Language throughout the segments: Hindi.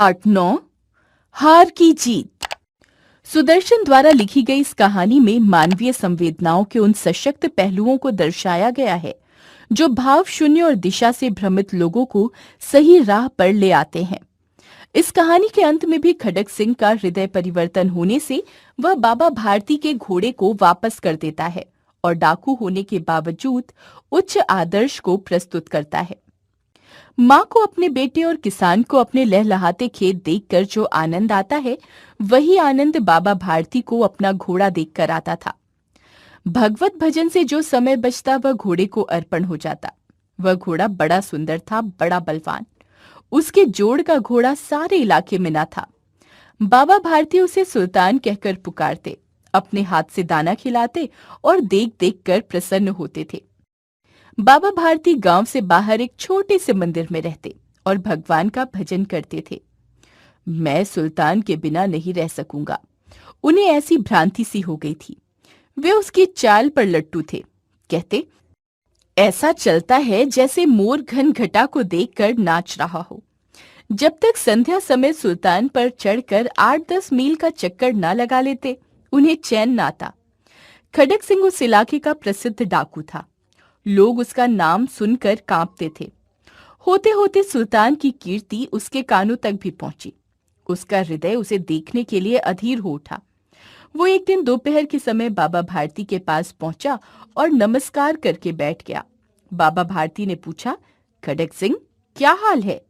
8-9 हार की जीत। सुदर्शन द्वारा लिखी गई इस कहानी में मानवीय संवेदनाओं के उन सशक्त पहलुओं को दर्शाया गया है जो भाव शून्य और दिशा से भ्रमित लोगों को सही राह पर ले आते हैं। इस कहानी के अंत में भी खड़ग सिंह का हृदय परिवर्तन होने से वह बाबा भारती के घोड़े को वापस कर देता है और डाकू होने के बावजूद उच्च आदर्श को प्रस्तुत करता है। माँ को अपने बेटे और किसान को अपने लहलहाते खेत देखकर जो आनंद आता है, वही आनंद बाबा भारती को अपना घोड़ा देखकर आता था। भगवत भजन से जो समय बचता वह घोड़े को अर्पण हो जाता। वह घोड़ा बड़ा सुंदर था, बड़ा बलवान। उसके जोड़ का घोड़ा सारे इलाके में ना था। बाबा भारती उसे सुल्तान कहकर पुकारते, अपने हाथ से दाना खिलाते और देख देख कर प्रसन्न होते थे। बाबा भारती गांव से बाहर एक छोटे से मंदिर में रहते और भगवान का भजन करते थे। मैं सुल्तान के बिना नहीं रह सकूंगा। उन्हें ऐसी भ्रांति सी हो गई थी। वे उसकी चाल पर लट्टू थे। कहते, ऐसा चलता है जैसे मोर घन घटा को देखकर नाच रहा हो। जब तक संध्या समय सुल्तान पर चढ़कर 8-10 मील का चक्कर ना लगा लेते, उन्हें चैन ना आता। खड़ग सिंह उस इलाके का प्रसिद्ध डाकू था। लोग उसका नाम सुनकर कांपते थे। होते होते सुल्तान की कीर्ति उसके कानों तक भी पहुंची। उसका हृदय उसे देखने के लिए अधीर हो उठा। वो एक दिन दोपहर के समय बाबा भारती के पास पहुंचा और नमस्कार करके बैठ गया। बाबा भारती ने पूछा, खड़ग सिंह, क्या हाल है?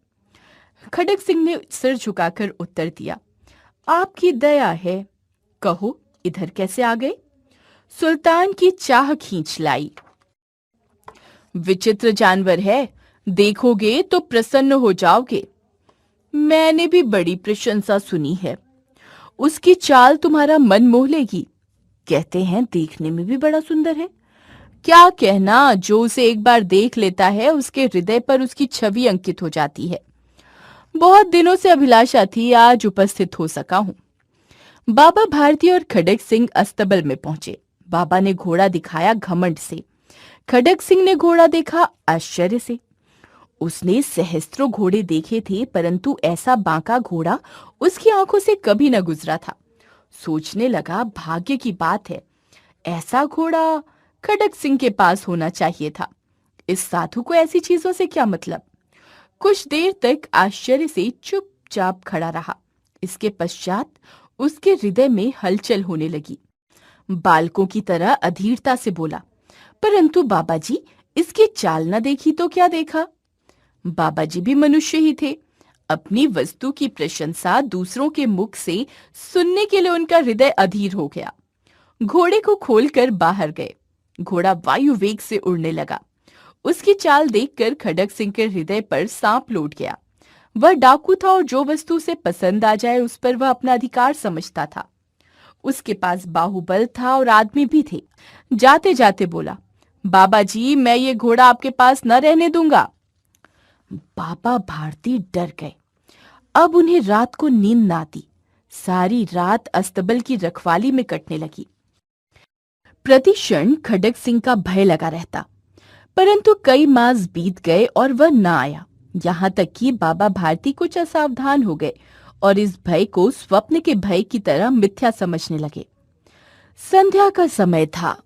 खड़ग सिंह ने सिर झुकाकर उत्तर दिया, आपकी दया है। कहो, इधर कैसे आ गए? सुल्तान की चाह खींच लाई। विचित्र जानवर है, देखोगे तो प्रसन्न हो जाओगे। मैंने भी बड़ी प्रशंसा सुनी है। उसकी चाल तुम्हारा मन मोह लेगी। कहते हैं देखने में भी बड़ा सुंदर है। क्या कहना, जो उसे एक बार देख लेता है उसके हृदय पर उसकी छवि अंकित हो जाती है। बहुत दिनों से अभिलाषा थी, आज उपस्थित हो सका हूं। बाबा भारती और खड़ग सिंह अस्तबल में पहुंचे। बाबा ने घोड़ा दिखाया घमंड से। खड़ग सिंह ने घोड़ा देखा आश्चर्य से। उसने सहस्त्रों घोड़े देखे थे, परंतु ऐसा बांका घोड़ा उसकी आंखों से कभी न गुजरा था। सोचने लगा, भाग्य की बात है, ऐसा घोड़ा खड़ग सिंह के पास होना चाहिए था। इस साधु को ऐसी चीजों से क्या मतलब? कुछ देर तक आश्चर्य से चुपचाप खड़ा रहा। इसके पश्चात उसके हृदय में हलचल होने लगी। बालकों की तरह अधीरता से बोला, परंतु बाबा जी, इसकी चाल न देखी तो क्या देखा? बाबा जी भी मनुष्य ही थे। अपनी वस्तु की प्रशंसा दूसरों के मुख से सुनने के लिए उनका हृदय अधीर हो गया। घोड़े को खोलकर बाहर गए। घोड़ा वायु वेग से उड़ने लगा। उसकी चाल देखकर खड़ग सिंह के हृदय पर सांप लौट गया। वह डाकू था और जो वस्तु उसे पसंद आ जाए उस पर वह अपना अधिकार समझता था। उसके पास बाहुबल था और आदमी भी थे। जाते जाते बोला, बाबा जी, मैं ये घोड़ा आपके पास न रहने दूंगा। बाबा भारती डर गए। अब उन्हें रात को नींद ना आती। सारी रात अस्तबल की रखवाली में कटने लगी। प्रतिक्षण खड़ग सिंह का भय लगा रहता, परंतु कई मास बीत गए और वह न आया। यहाँ तक कि बाबा भारती कुछ असावधान हो गए और इस भय को स्वप्न के भय की तरह मिथ्या समझने लगे। संध्या का समय था।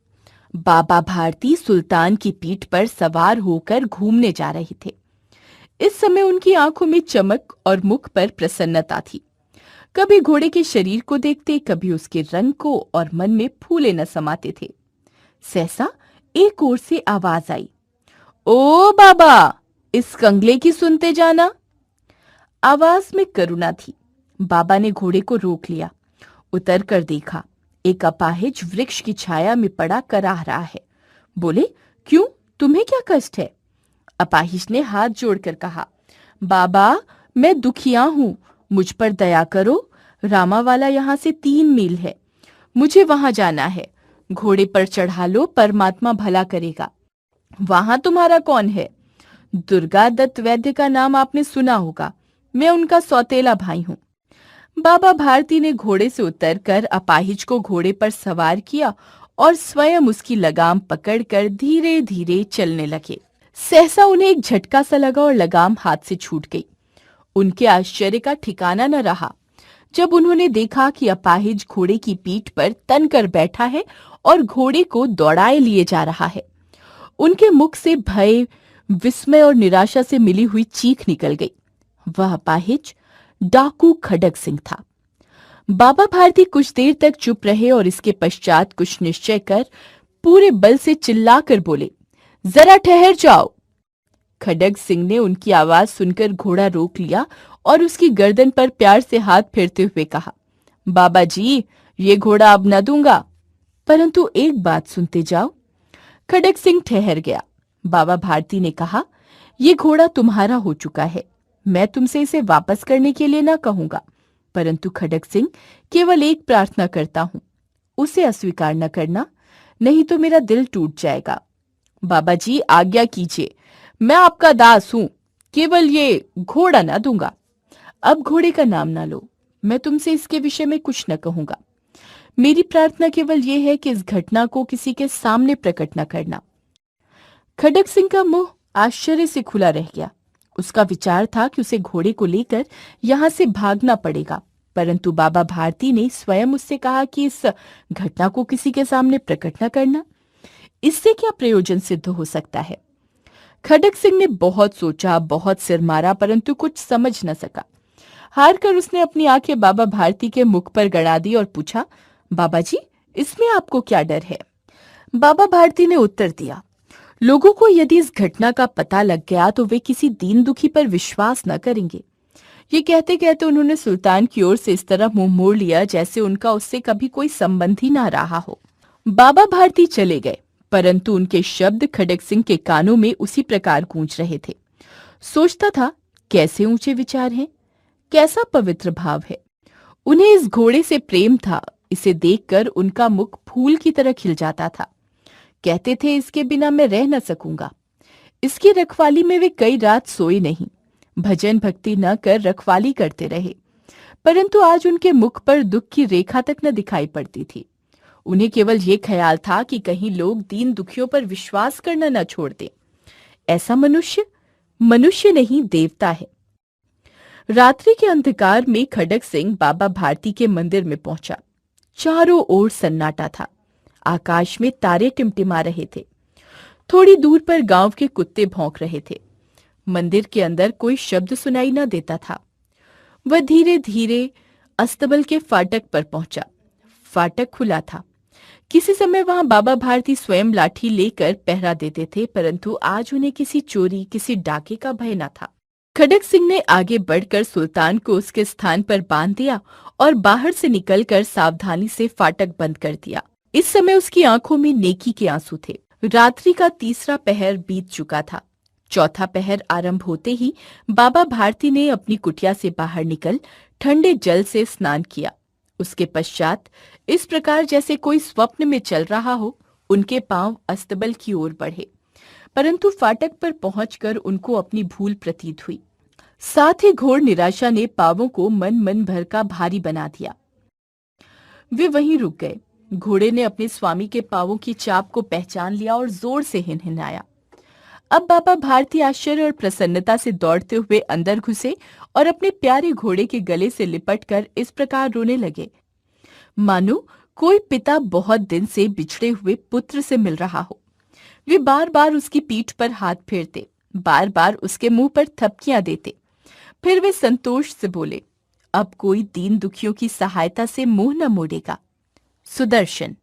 बाबा भारती सुल्तान की पीठ पर सवार होकर घूमने जा रहे थे। इस समय उनकी आंखों में चमक और मुख पर प्रसन्नता थी। कभी घोड़े के शरीर को देखते, कभी उसके रंग को, और मन में फूले न समाते थे। सहसा एक ओर से आवाज आई, ओ बाबा, इस कंगले की सुनते जाना। आवाज में करुणा थी। बाबा ने घोड़े को रोक लिया। उतर कर देखा, एक अपाहिज वृक्ष की छाया में पड़ा कराह रहा है। बोले, क्यों, तुम्हें क्या कष्ट है? अपाहिज ने हाथ जोड़कर कहा, बाबा, मैं दुखिया हूं, मुझ पर दया करो। रामावाला यहाँ से 3 मील है। मुझे वहां जाना है। घोड़े पर चढ़ा लो, परमात्मा भला करेगा। वहां तुम्हारा कौन है? दुर्गा दत्त वैद्य का नाम आपने सुना होगा। मैं उनका सौतेला भाई हूँ। बाबा भारती ने घोड़े से उतरकर अपाहिज को घोड़े पर सवार किया और स्वयं उसकी लगाम पकड़कर धीरे धीरे चलने लगे। सहसा उन्हें एक झटका सा लगा और लगाम हाथ से छूट गई। उनके आश्चर्य का ठिकाना न रहा जब उन्होंने देखा कि अपाहिज घोड़े की पीठ पर तनकर बैठा है और घोड़े को दौड़ाए लिए जा रहा है। उनके मुख से भय, विस्मय और निराशा से मिली हुई चीख निकल गई। वह अपाहिज डाकू खड़ग सिंह था। बाबा भारती कुछ देर तक चुप रहे और इसके पश्चात कुछ निश्चय कर पूरे बल से चिल्लाकर बोले, जरा ठहर जाओ। खड़ग सिंह ने उनकी आवाज सुनकर घोड़ा रोक लिया और उसकी गर्दन पर प्यार से हाथ फेरते हुए कहा, बाबा जी, ये घोड़ा अब न दूंगा, परंतु एक बात सुनते जाओ। खड़ग सिंह ठहर गया। बाबा भारती ने कहा, ये घोड़ा तुम्हारा हो चुका है, मैं तुमसे इसे वापस करने के लिए न कहूंगा, परंतु खड़ग सिंह, केवल एक प्रार्थना करता हूं, उसे अस्वीकार न करना, नहीं तो मेरा दिल टूट जाएगा। बाबा जी, आज्ञा कीजिए, मैं आपका दास हूं, केवल ये घोड़ा ना दूंगा। अब घोड़े का नाम ना लो, मैं तुमसे इसके विषय में कुछ न कहूंगा। मेरी प्रार्थना केवल ये है कि इस घटना को किसी के सामने प्रकट न करना। खड़ग सिंह का मुंह आश्चर्य से खुला रह गया। उसका विचार था कि उसे घोड़े को लेकर यहां से भागना पड़ेगा, परंतु बाबा भारती ने स्वयं उससे कहा कि इस घटना को किसी के सामने प्रकट न करना। इससे क्या प्रयोजन सिद्ध हो सकता है? खड़ग सिंह ने बहुत सोचा, बहुत सिर मारा, परंतु कुछ समझ न सका। हार कर उसने अपनी आंखें बाबा भारती के मुख पर गड़ा दी और पूछा, बाबा जी, इसमें आपको क्या डर है? बाबा भारती ने उत्तर दिया, लोगों को यदि इस घटना का पता लग गया तो वे किसी दीन दुखी पर विश्वास न करेंगे। ये कहते कहते उन्होंने सुल्तान की ओर से इस तरह मुंह मोड़ लिया जैसे उनका उससे कभी कोई संबंध ही ना रहा हो। बाबा भारती चले गए, परंतु उनके शब्द खड़ग सिंह के कानों में उसी प्रकार गूंज रहे थे। सोचता था, कैसे ऊंचे विचार हैं, कैसा पवित्र भाव है। उन्हें इस घोड़े से प्रेम था। इसे देखकर उनका मुख फूल की तरह खिल जाता था। कहते थे, इसके बिना मैं रह न सकूंगा। इसकी रखवाली में वे कई रात सोए नहीं, भजन भक्ति न कर रखवाली करते रहे, परंतु आज उनके मुख पर दुख की रेखा तक न दिखाई पड़ती थी। उन्हें केवल ये ख्याल था कि कहीं लोग दीन दुखियों पर विश्वास करना न छोड़ दें। ऐसा मनुष्य मनुष्य नहीं, देवता है। रात्रि के अंधकार में खड़ग सिंह बाबा भारती के मंदिर में पहुंचा। चारों ओर सन्नाटा था। आकाश में तारे टिमटिमा रहे थे। थोड़ी दूर पर गांव के कुत्ते भौंक रहे थे। मंदिर के अंदर कोई शब्द सुनाई न देता था। वह धीरे धीरे अस्तबल के फाटक पर पहुंचा। फाटक खुला था। किसी समय वहां बाबा भारती स्वयं लाठी लेकर पहरा देते थे, परंतु आज उन्हें किसी चोरी, किसी डाके का भय न था। खड़ग सिंह ने आगे बढ़कर सुल्तान को उसके स्थान पर बांध दिया और बाहर से निकलकर सावधानी से फाटक बंद कर दिया। इस समय उसकी आंखों में नेकी के आंसू थे। रात्रि का तीसरा पहर बीत चुका था। चौथा पहर आरंभ होते ही बाबा भारती ने अपनी कुटिया से बाहर निकल ठंडे जल से स्नान किया। उसके पश्चात इस प्रकार जैसे कोई स्वप्न में चल रहा हो, उनके पांव अस्तबल की ओर बढ़े, परंतु फाटक पर पहुंचकर उनको अपनी भूल प्रतीत हुई। साथ ही घोर निराशा ने पांवों को मन भर का भारी बना दिया। वे वहीं रुक गए। घोड़े ने अपने स्वामी के पांवों की चाप को पहचान लिया और जोर से हिनहिनाया। अब बाबा भारती आश्चर्य और प्रसन्नता से दौड़ते हुए अंदर घुसे और अपने प्यारे घोड़े के गले से लिपटकर इस प्रकार रोने लगे, मानो कोई पिता बहुत दिन से बिछड़े हुए पुत्र से मिल रहा हो। वे बार बार उसकी पीठ पर हाथ फेरते, बार बार उसके मुंह पर थपकियां देते। फिर वे संतोष से बोले, अब कोई दीन दुखियों की सहायता से मुंह न मोड़ेगा। सुदर्शन।